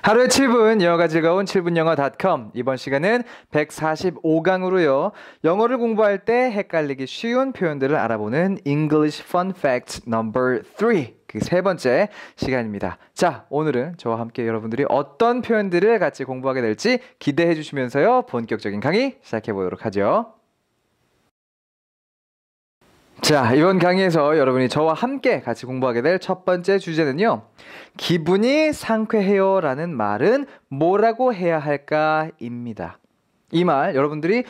하루에 7분 영어가 즐거운 7분영어.com. 이번 시간은 145강으로요. 영어를 공부할 때 헷갈리기 쉬운 표현들을 알아보는 English Fun Fact No. 3. 그 세 번째 시간입니다. 자, 오늘은 저와 함께 여러분들이 어떤 표현들을 같이 공부하게 될지 기대해 주시면서요. 본격적인 강의 시작해 보도록 하죠. 자, 이번 강의에서 여러분이 저와 함께 같이 공부하게 될 첫 번째 주제는요. 기분이 상쾌해요 라는 말은 뭐라고 해야 할까? 입니다. 이 말 여러분들이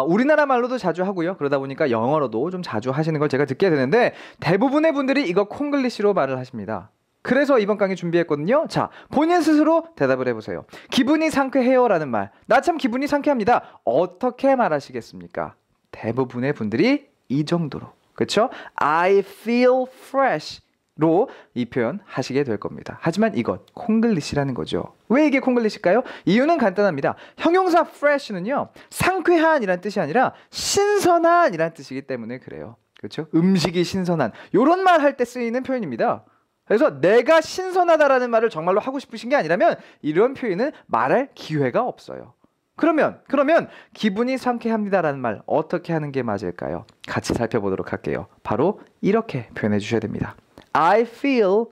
우리나라 말로도 자주 하고요. 그러다 보니까 영어로도 좀 자주 하시는 걸 제가 듣게 되는데 대부분의 분들이 이거 콩글리시로 말을 하십니다. 그래서 이번 강의 준비했거든요. 자, 본인 스스로 대답을 해보세요. 기분이 상쾌해요 라는 말. 나 참 기분이 상쾌합니다. 어떻게 말하시겠습니까? 대부분의 분들이 이 정도로. 그렇죠? I feel fresh로 이 표현 하시게 될 겁니다. 하지만 이것 콩글리시라는 거죠. 왜 이게 콩글리시일까요? 이유는 간단합니다. 형용사 fresh는요. 상쾌한이란 뜻이 아니라 신선한이란 뜻이기 때문에 그래요. 그렇죠? 음식이 신선한 이런 말 할 때 쓰이는 표현입니다. 그래서 내가 신선하다라는 말을 정말로 하고 싶으신 게 아니라면 이런 표현은 말할 기회가 없어요. 그러면 기분이 상쾌합니다라는 말 어떻게 하는 게 맞을까요? 같이 살펴보도록 할게요. 바로 이렇게 표현해 주셔야 됩니다. I feel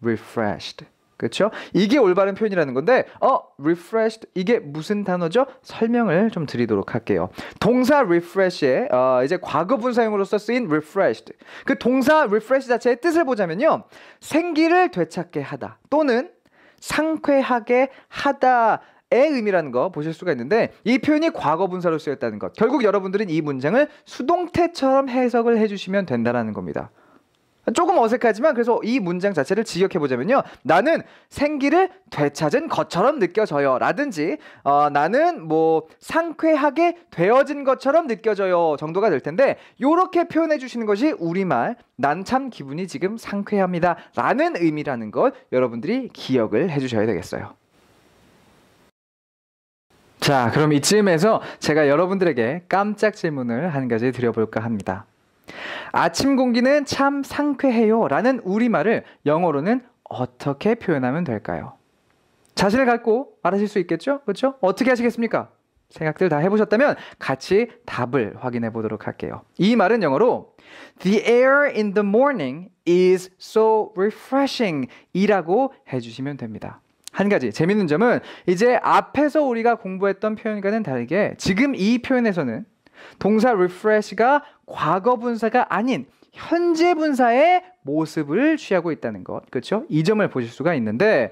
refreshed. 그렇죠? 이게 올바른 표현이라는 건데 refreshed 이게 무슨 단어죠? 설명을 좀 드리도록 할게요. 동사 refresh의 이제 과거 분사형으로서 쓰인 refreshed. 그 동사 refresh 자체의 뜻을 보자면요. 생기를 되찾게 하다 또는 상쾌하게 하다 의 의미라는 거 보실 수가 있는데 이 표현이 과거 분사로 쓰였다는 것. 결국 여러분들은 이 문장을 수동태처럼 해석을 해주시면 된다는 겁니다. 조금 어색하지만 그래서 이 문장 자체를 직역해보자면요. 나는 생기를 되찾은 것처럼 느껴져요. 라든지 나는 뭐 상쾌하게 되어진 것처럼 느껴져요. 정도가 될 텐데 이렇게 표현해 주시는 것이 우리말 난 참 기분이 지금 상쾌합니다. 라는 의미라는 것 여러분들이 기억을 해주셔야 되겠어요. 자, 그럼 이쯤에서 제가 여러분들에게 깜짝 질문을 한 가지 드려볼까 합니다. 아침 공기는 참 상쾌해요 라는 우리말을 영어로는 어떻게 표현하면 될까요? 자신을 갖고 말하실 수 있겠죠? 그렇죠? 어떻게 하시겠습니까? 생각들 다 해보셨다면 같이 답을 확인해 보도록 할게요. 이 말은 영어로 The air in the morning is so refreshing 이라고 해주시면 됩니다. 한 가지 재밌는 점은 이제 앞에서 우리가 공부했던 표현과는 다르게 지금 이 표현에서는 동사 refresh가 과거 분사가 아닌 현재 분사의 모습을 취하고 있다는 것. 그렇죠? 이 점을 보실 수가 있는데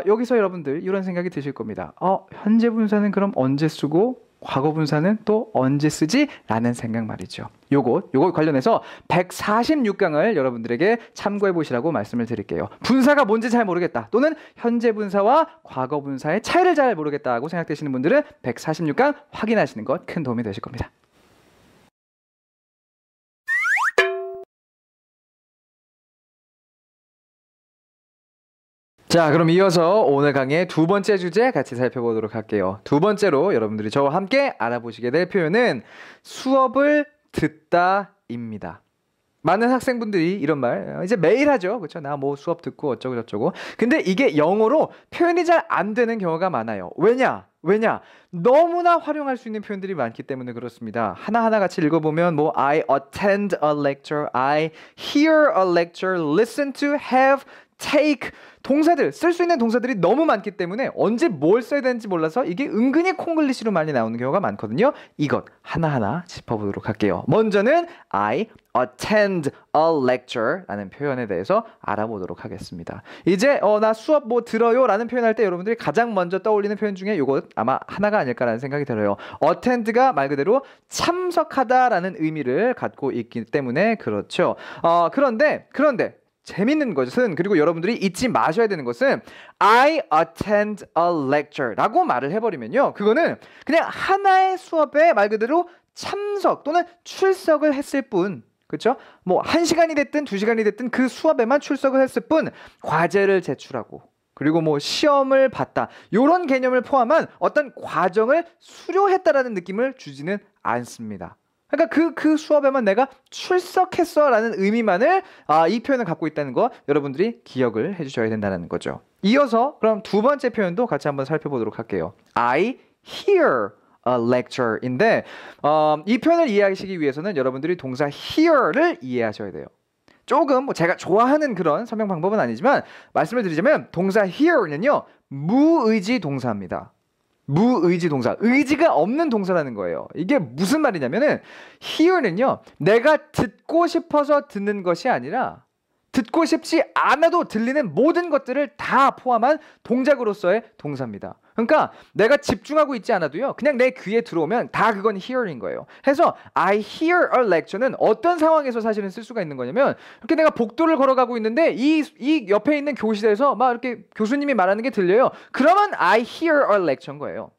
여기서 여러분들 이런 생각이 드실 겁니다. 현재 분사는 그럼 언제 쓰고 과거 분사는 또 언제 쓰지? 라는 생각 말이죠. 요거 관련해서 146강을 여러분들에게 참고해 보시라고 말씀을 드릴게요. 분사가 뭔지 잘 모르겠다 또는 현재 분사와 과거 분사의 차이를 잘 모르겠다고 생각되시는 분들은 146강 확인하시는 것 큰 도움이 되실 겁니다. 자, 그럼 이어서 오늘 강의의 두 번째 주제 같이 살펴보도록 할게요. 두 번째로 여러분들이 저와 함께 알아보시게 될 표현은 수업을 듣다입니다. 많은 학생분들이 이런 말 이제 매일 하죠. 그렇죠? 나 뭐 수업 듣고 어쩌고 저쩌고. 근데 이게 영어로 표현이 잘 안 되는 경우가 많아요. 왜냐? 너무나 활용할 수 있는 표현들이 많기 때문에 그렇습니다. 하나하나 같이 읽어보면 뭐 I attend a lecture, I hear a lecture, listen to, have, take 동사들 쓸 수 있는 동사들이 너무 많기 때문에 언제 뭘 써야 되는지 몰라서 이게 은근히 콩글리시로 많이 나오는 경우가 많거든요. 이것 하나하나 짚어보도록 할게요. 먼저는 I attend a lecture 라는 표현에 대해서 알아보도록 하겠습니다. 이제 나 수업 뭐 들어요 라는 표현할 때 여러분들이 가장 먼저 떠올리는 표현 중에 이것 아마 하나가 아닐까라는 생각이 들어요. attend가 말 그대로 참석하다 라는 의미를 갖고 있기 때문에 그렇죠. 그런데 재밌는 것은 그리고 여러분들이 잊지 마셔야 되는 것은 I attend a lecture 라고 말을 해버리면요. 그거는 그냥 하나의 수업에 말 그대로 참석 또는 출석을 했을 뿐 그렇죠? 뭐 1시간이 됐든 2시간이 됐든 그 수업에만 출석을 했을 뿐 과제를 제출하고 그리고 뭐 시험을 봤다 이런 개념을 포함한 어떤 과정을 수료했다라는 느낌을 주지는 않습니다. 그러니까 그 수업에만 내가 출석했어라는 의미만을 이 표현을 갖고 있다는 거 여러분들이 기억을 해주셔야 된다는 거죠. 이어서 그럼 두 번째 표현도 같이 한번 살펴보도록 할게요. I hear a lecture인데 이 표현을 이해하시기 위해서는 여러분들이 동사 hear를 이해하셔야 돼요. 조금 뭐 제가 좋아하는 그런 설명 방법은 아니지만 말씀을 드리자면 동사 hear는요 무의지 동사입니다. 무의지 동사, 의지가 없는 동사라는 거예요. 이게 무슨 말이냐면은 hear는요 내가 듣고 싶어서 듣는 것이 아니라 듣고 싶지 않아도 들리는 모든 것들을 다 포함한 동작으로서의 동사입니다. 그러니까 내가 집중하고 있지 않아도요 그냥 내 귀에 들어오면 다 그건 hear인 거예요. 해서 I hear a lecture는 어떤 상황에서 사실은 쓸 수가 있는 거냐면 이렇게 내가 복도를 걸어가고 있는데 이 옆에 있는 교실에서 막 이렇게 교수님이 말하는 게 들려요. 그러면 I hear a lecture인 거예요.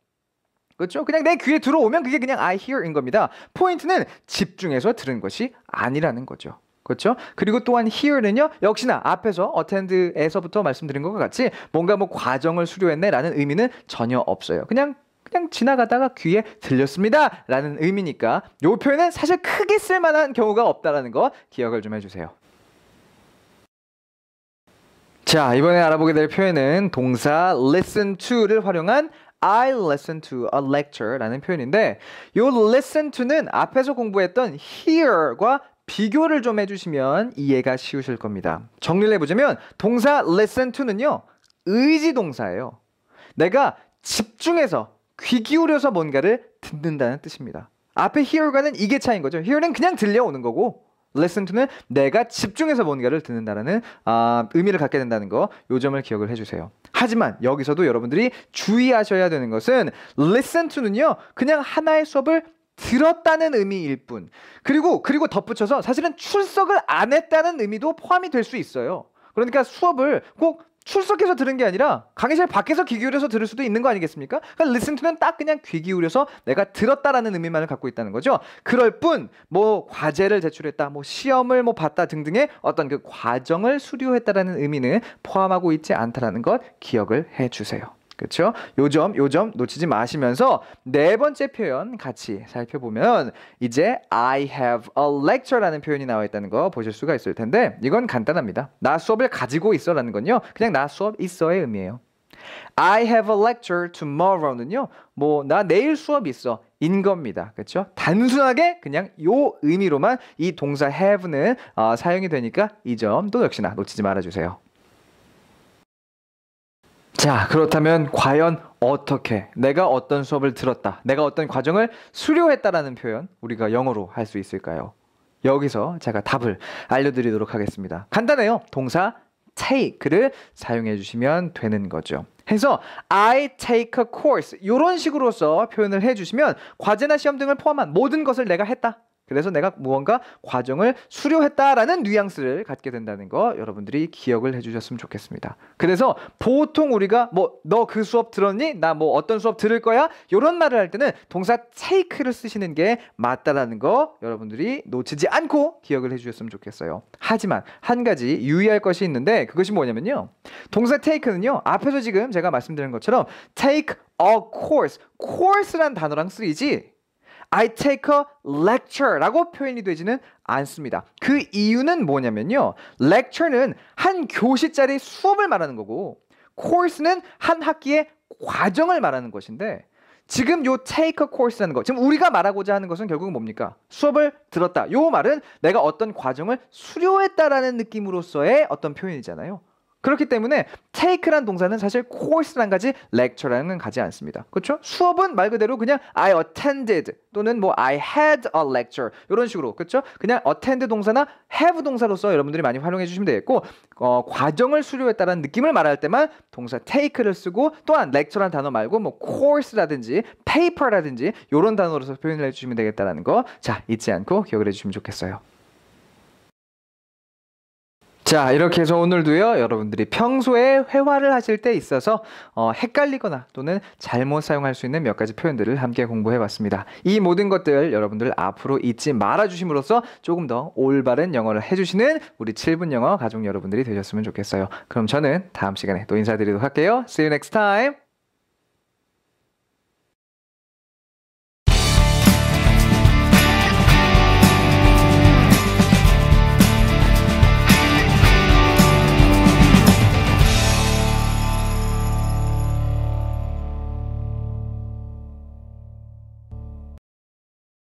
그렇죠? 그냥 내 귀에 들어오면 그게 그냥 I hear인 겁니다. 포인트는 집중해서 들은 것이 아니라는 거죠. 그렇죠? 그리고 또한 hear는요 역시나 앞에서 attend에서부터 말씀드린 것과 같이 뭔가 뭐 과정을 수료했네라는 의미는 전혀 없어요. 그냥 지나가다가 귀에 들렸습니다 라는 의미니까 이 표현은 사실 크게 쓸만한 경우가 없다라는 거 기억을 좀 해주세요. 자, 이번에 알아보게 될 표현은 동사 listen to를 활용한 I listen to a lecture라는 표현인데 이 listen to는 앞에서 공부했던 hear과 비교를 좀 해주시면 이해가 쉬우실 겁니다. 정리를 해보자면 동사 listen to는요 의지 동사예요. 내가 집중해서 귀 기울여서 뭔가를 듣는다는 뜻입니다. 앞에 hear과는 이게 차이인 거죠. hear는 그냥 들려오는 거고 listen to는 내가 집중해서 뭔가를 듣는다는 의미를 갖게 된다는 거, 요 점을 기억을 해주세요. 하지만 여기서도 여러분들이 주의하셔야 되는 것은 listen to는요 그냥 하나의 수업을 들었다는 의미일 뿐 그리고 덧붙여서 사실은 출석을 안 했다는 의미도 포함이 될 수 있어요. 그러니까 수업을 꼭 출석해서 들은 게 아니라 강의실 밖에서 귀 기울여서 들을 수도 있는 거 아니겠습니까? 그러니까 listen to는 딱 그냥 귀 기울여서 내가 들었다라는 의미만을 갖고 있다는 거죠. 그럴 뿐 뭐 과제를 제출했다, 뭐 시험을 뭐 봤다 등등의 어떤 그 과정을 수료했다라는 의미는 포함하고 있지 않다라는 것 기억을 해주세요. 그렇죠? 요점 놓치지 마시면서 네 번째 표현 같이 살펴보면 이제 I have a lecture라는 표현이 나와 있다는 거 보실 수가 있을 텐데 이건 간단합니다. 나 수업을 가지고 있어라는 건요 그냥 나 수업 있어의 의미예요. I have a lecture tomorrow는요 뭐 나 내일 수업 있어 인 겁니다. 그렇죠? 단순하게 그냥 요 의미로만 이 동사 have는 사용이 되니까 이 점도 역시나 놓치지 말아주세요. 자, 그렇다면 과연 어떻게 내가 어떤 수업을 들었다, 내가 어떤 과정을 수료했다라는 표현 우리가 영어로 할 수 있을까요? 여기서 제가 답을 알려드리도록 하겠습니다. 간단해요. 동사 take를 사용해 주시면 되는 거죠. 해서 I take a course 이런 식으로서 표현을 해주시면 과제나 시험 등을 포함한 모든 것을 내가 했다. 그래서 내가 무언가 과정을 수료했다라는 뉘앙스를 갖게 된다는 거 여러분들이 기억을 해주셨으면 좋겠습니다. 그래서 보통 우리가 뭐 너 그 수업 들었니? 나 뭐 어떤 수업 들을 거야? 이런 말을 할 때는 동사 take를 쓰시는 게 맞다라는 거 여러분들이 놓치지 않고 기억을 해주셨으면 좋겠어요. 하지만 한 가지 유의할 것이 있는데 그것이 뭐냐면요. 동사 take는요. 앞에서 지금 제가 말씀드린 것처럼 take a course란 단어랑 쓰이지 I take a lecture라고 표현이 되지는 않습니다. 그 이유는 뭐냐면요. lecture는 한 교시짜리 수업을 말하는 거고 course는 한 학기의 과정을 말하는 것인데 지금 요 take a course라는 거 지금 우리가 말하고자 하는 것은 결국은 뭡니까? 수업을 들었다. 요 말은 내가 어떤 과정을 수료했다라는 느낌으로서의 어떤 표현이잖아요. 그렇기 때문에 take란 동사는 사실 course란 가지 lecture라는 가지 않습니다. 그렇죠? 수업은 말 그대로 그냥 I attended 또는 뭐 I had a lecture 이런 식으로 그렇죠? 그냥 attend 동사나 have 동사로서 여러분들이 많이 활용해 주시면 되겠고 과정을 수료했다라는 느낌을 말할 때만 동사 take를 쓰고 또한 lecture란 단어 말고 뭐 course라든지 paper라든지 이런 단어로서 표현을 해주시면 되겠다라는 거 자 잊지 않고 기억을 해주시면 좋겠어요. 자, 이렇게 해서 오늘도요, 여러분들이 평소에 회화를 하실 때 있어서 헷갈리거나 또는 잘못 사용할 수 있는 몇 가지 표현들을 함께 공부해 봤습니다. 이 모든 것들 여러분들 앞으로 잊지 말아 주심으로써 조금 더 올바른 영어를 해주시는 우리 7분 영어 가족 여러분들이 되셨으면 좋겠어요. 그럼 저는 다음 시간에 또 인사드리도록 할게요. See you next time!